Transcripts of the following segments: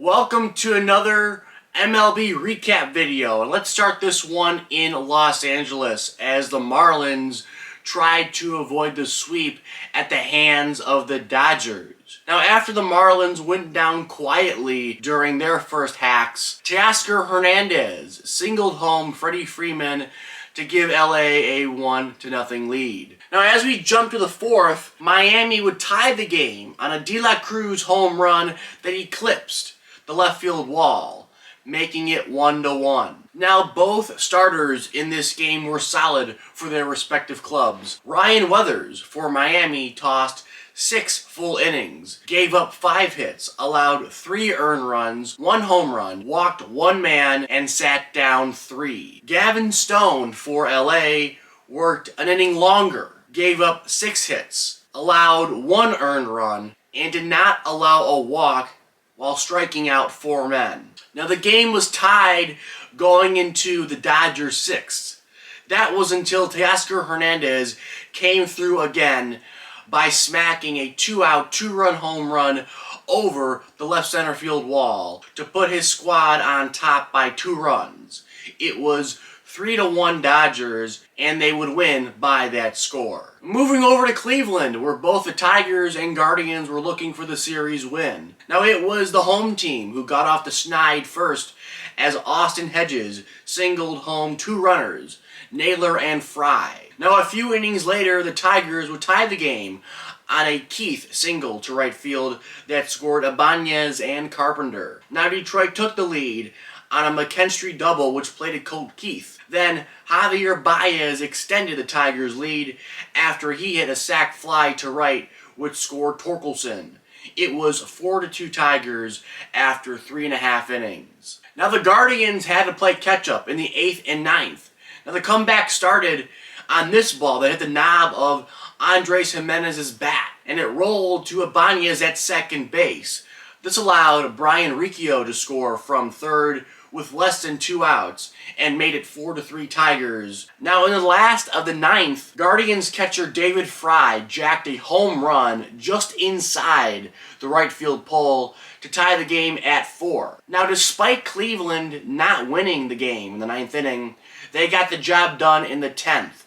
Welcome to another MLB recap video, and let's start this one in Los Angeles as the Marlins tried to avoid the sweep at the hands of the Dodgers. Now, after the Marlins went down quietly during their first hacks, Teoscar Hernandez singled home Freddie Freeman to give LA a 1-0 lead. Now, as we jump to the fourth, Miami would tie the game on a De La Cruz home run that eclipsed the left field wall, making it 1-1. Now, both starters in this game were solid for their respective clubs. Ryan Weathers for Miami tossed 6 full innings, gave up 5 hits, allowed 3 earned runs, 1 home run, walked 1 man, and sat down 3. Gavin Stone for LA worked an inning longer, gave up 6 hits, allowed 1 earned run, and did not allow a walk while striking out 4 men. Now, the game was tied going into the Dodgers' 6th. That was until Teoscar Hernandez came through again by smacking a 2-out, 2-run home run over the left center field wall to put his squad on top by 2 runs. It was 3-1 Dodgers, and they would win by that score. Moving over to Cleveland, where both the Tigers and Guardians were looking for the series win. Now, it was the home team who got off the schneid first as Austin Hedges singled home 2 runners, Naylor and Fry. Now, a few innings later, the Tigers would tie the game on a Keith single to right field that scored Ibanez and Carpenter. Now, Detroit took the lead on a McKinstry double, which plated Colt Keith. Then Javier Baez extended the Tigers' lead after he hit a sac fly to right, which scored Torkelson. It was 4-2 Tigers after 3.5 innings. Now, the Guardians had to play catch-up in the 8th and 9th. Now, the comeback started on this ball that hit the knob of Andres Jimenez's bat, and it rolled to Ibanez at second base. This allowed Brian Riccio to score from third with less than 2 outs and made it 4-3 Tigers. Now, in the last of the 9th, Guardians catcher David Fry jacked a home run just inside the right field pole to tie the game at 4. Now, despite Cleveland not winning the game in the 9th inning, they got the job done in the 10th,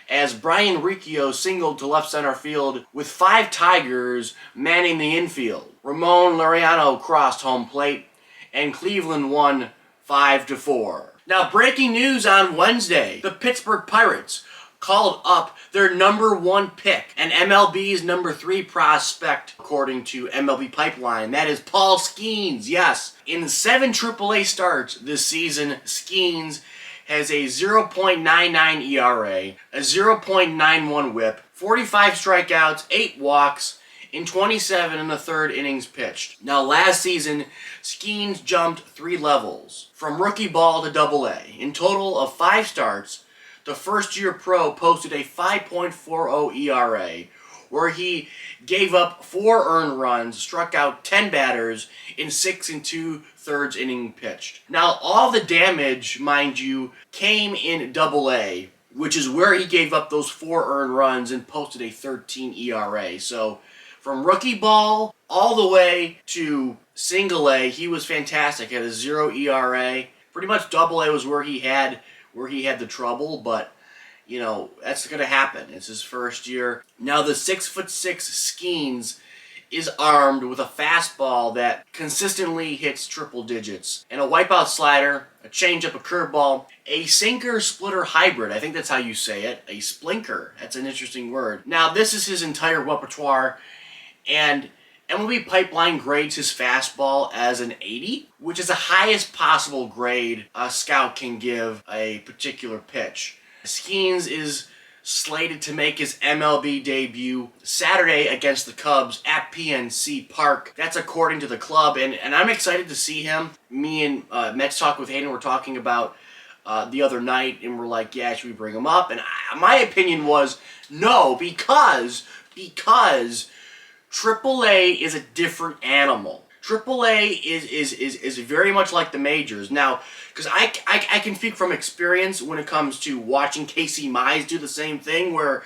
as Brian Riccio singled to left center field with 5 Tigers manning the infield. Ramon Laureano crossed home plate, and Cleveland won 5-4. Now, breaking news on Wednesday, the Pittsburgh Pirates called up their number 1 pick and MLB's number 3 prospect, according to MLB Pipeline. That is Paul Skenes. Yes, in 7 AAA starts this season, Skenes has a 0.99 ERA, a 0.91 whip, 45 strikeouts, 8 walks, in 27 1/3 innings pitched. Now, last season, Skenes jumped 3 levels, from rookie ball to Double-A. In total of 5 starts, the first-year pro posted a 5.40 ERA, where he gave up 4 earned runs, struck out 10 batters in 6 2/3 innings pitched. Now, all the damage, mind you, came in Double-A, which is where he gave up those 4 earned runs and posted a 13 ERA. So, from rookie ball all the way to single A, he was fantastic at a 0 ERA. Pretty much Double-A was where he had the trouble, but you know, that's going to happen. It's his first year. Now, the 6'6" Skenes is armed with a fastball that consistently hits triple digits, and a wipeout slider, a changeup, a curveball, a sinker splitter hybrid. I think that's how you say it. A splinker. That's an interesting word. Now, this is his entire repertoire, and MLB Pipeline grades his fastball as an 80, which is the highest possible grade a scout can give a particular pitch. Skenes is slated to make his MLB debut Saturday against the Cubs at PNC Park. That's according to the club, and I'm excited to see him. Me and Mets Talk with Hayden were talking about the other night, and we're like, yeah, should we bring him up? And my opinion was no, because AAA is a different animal. AAA is very much like the majors. Now, because I can speak from experience when it comes to watching Casey Mize do the same thing, where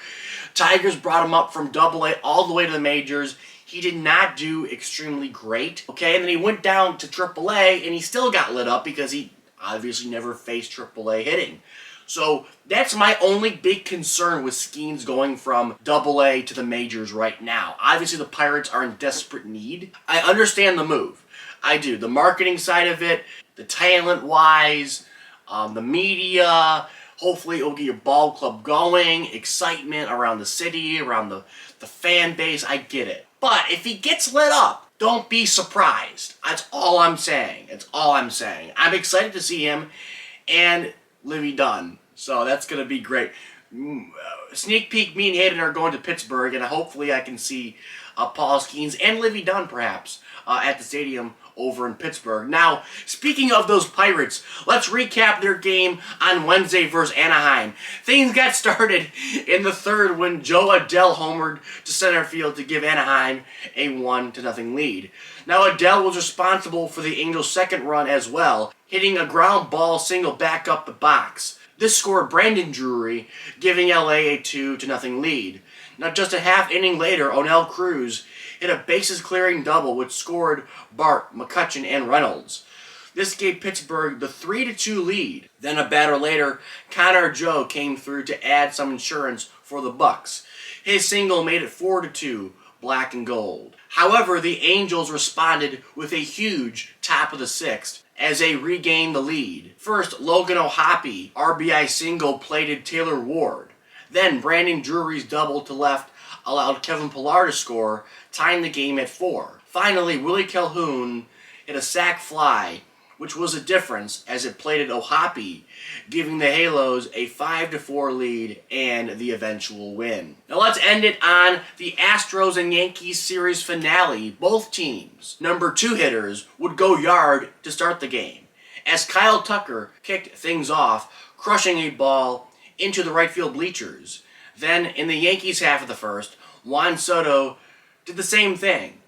Tigers brought him up from Double-A all the way to the majors. he did not do extremely great. Okay, and then he went down to AAA and he still got lit up because he obviously never faced AAA hitting. So that's my only big concern with Skenes going from AA to the majors right now. Obviously the Pirates are in desperate need. I understand the move. I do. The marketing side of it, the talent-wise, the media, hopefully it'll get your ball club going, excitement around the city, around the fan base. I get it. But if he gets lit up, don't be surprised. That's all I'm saying. That's all I'm saying. I'm excited to see him and Livy Dunn. So that's going to be great. Sneak peek, me and Hayden are going to Pittsburgh, and hopefully I can see Paul Skenes and Livy Dunn perhaps at the stadium over in Pittsburgh. Now, speaking of those Pirates, let's recap their game on Wednesday versus Anaheim. Things got started in the third when Joe Adell homered to center field to give Anaheim a 1-0 lead. Now, Adell was responsible for the Angels' second run as well, hitting a ground ball single back up the box. This scored Brandon Drury, giving LA a 2-0 lead. Now, just a half inning later, Onel Cruz hit a bases-clearing double which scored Bart, McCutchen, and Reynolds. This gave Pittsburgh the 3-2 lead. Then a batter later, Connor Joe came through to add some insurance for the Bucks. His single made it 4-2, black and gold. However, the Angels responded with a huge top of the sixth as they regained the lead. First, Logan O'Hoppe RBI single plated Taylor Ward. Then Brandon Drury's double to left allowed Kevin Pillar to score, tying the game at 4. Finally, Willie Calhoun hit a sac fly, which was a difference as it plated O'Hoppe, giving the Halos a 5-4 lead and the eventual win. Now let's end it on the Astros and Yankees series finale. Both teams' number 2 hitters would go yard to start the game, as Kyle Tucker kicked things off, crushing a ball into the right field bleachers. Then, in the Yankees half of the first, Juan Soto did the same thing,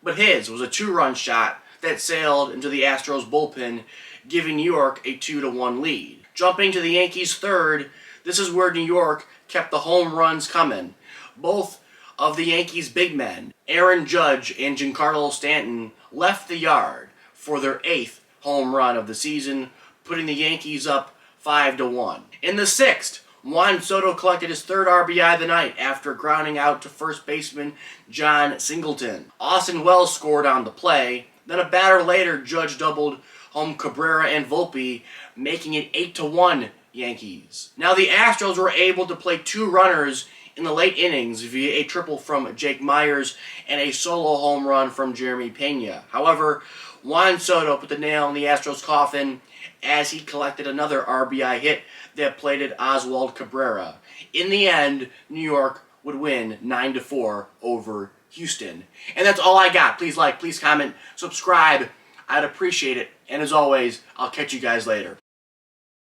but his was a 2-run shot that sailed into the Astros bullpen, giving New York a 2-1 lead. Jumping to the Yankees' third, this is where New York kept the home runs coming. Both of the Yankees' big men, Aaron Judge and Giancarlo Stanton, left the yard for their 8th home run of the season, putting the Yankees up 5-1. In the 6th, Juan Soto collected his 3rd RBI of the night after grounding out to first baseman John Singleton. Austin Wells scored on the play. Then a batter later, Judge doubled home Cabrera and Volpe, making it 8-1 Yankees. Now the Astros were able to play 2 runners in the late innings via a triple from Jake Myers and a solo home run from Jeremy Pena. However, Juan Soto put the nail in the Astros' coffin as he collected another RBI hit that plated Oswald Cabrera. In the end, New York would win 9-4 over Houston. And that's all I got. Please like, please comment, subscribe. I'd appreciate it. And as always, I'll catch you guys later.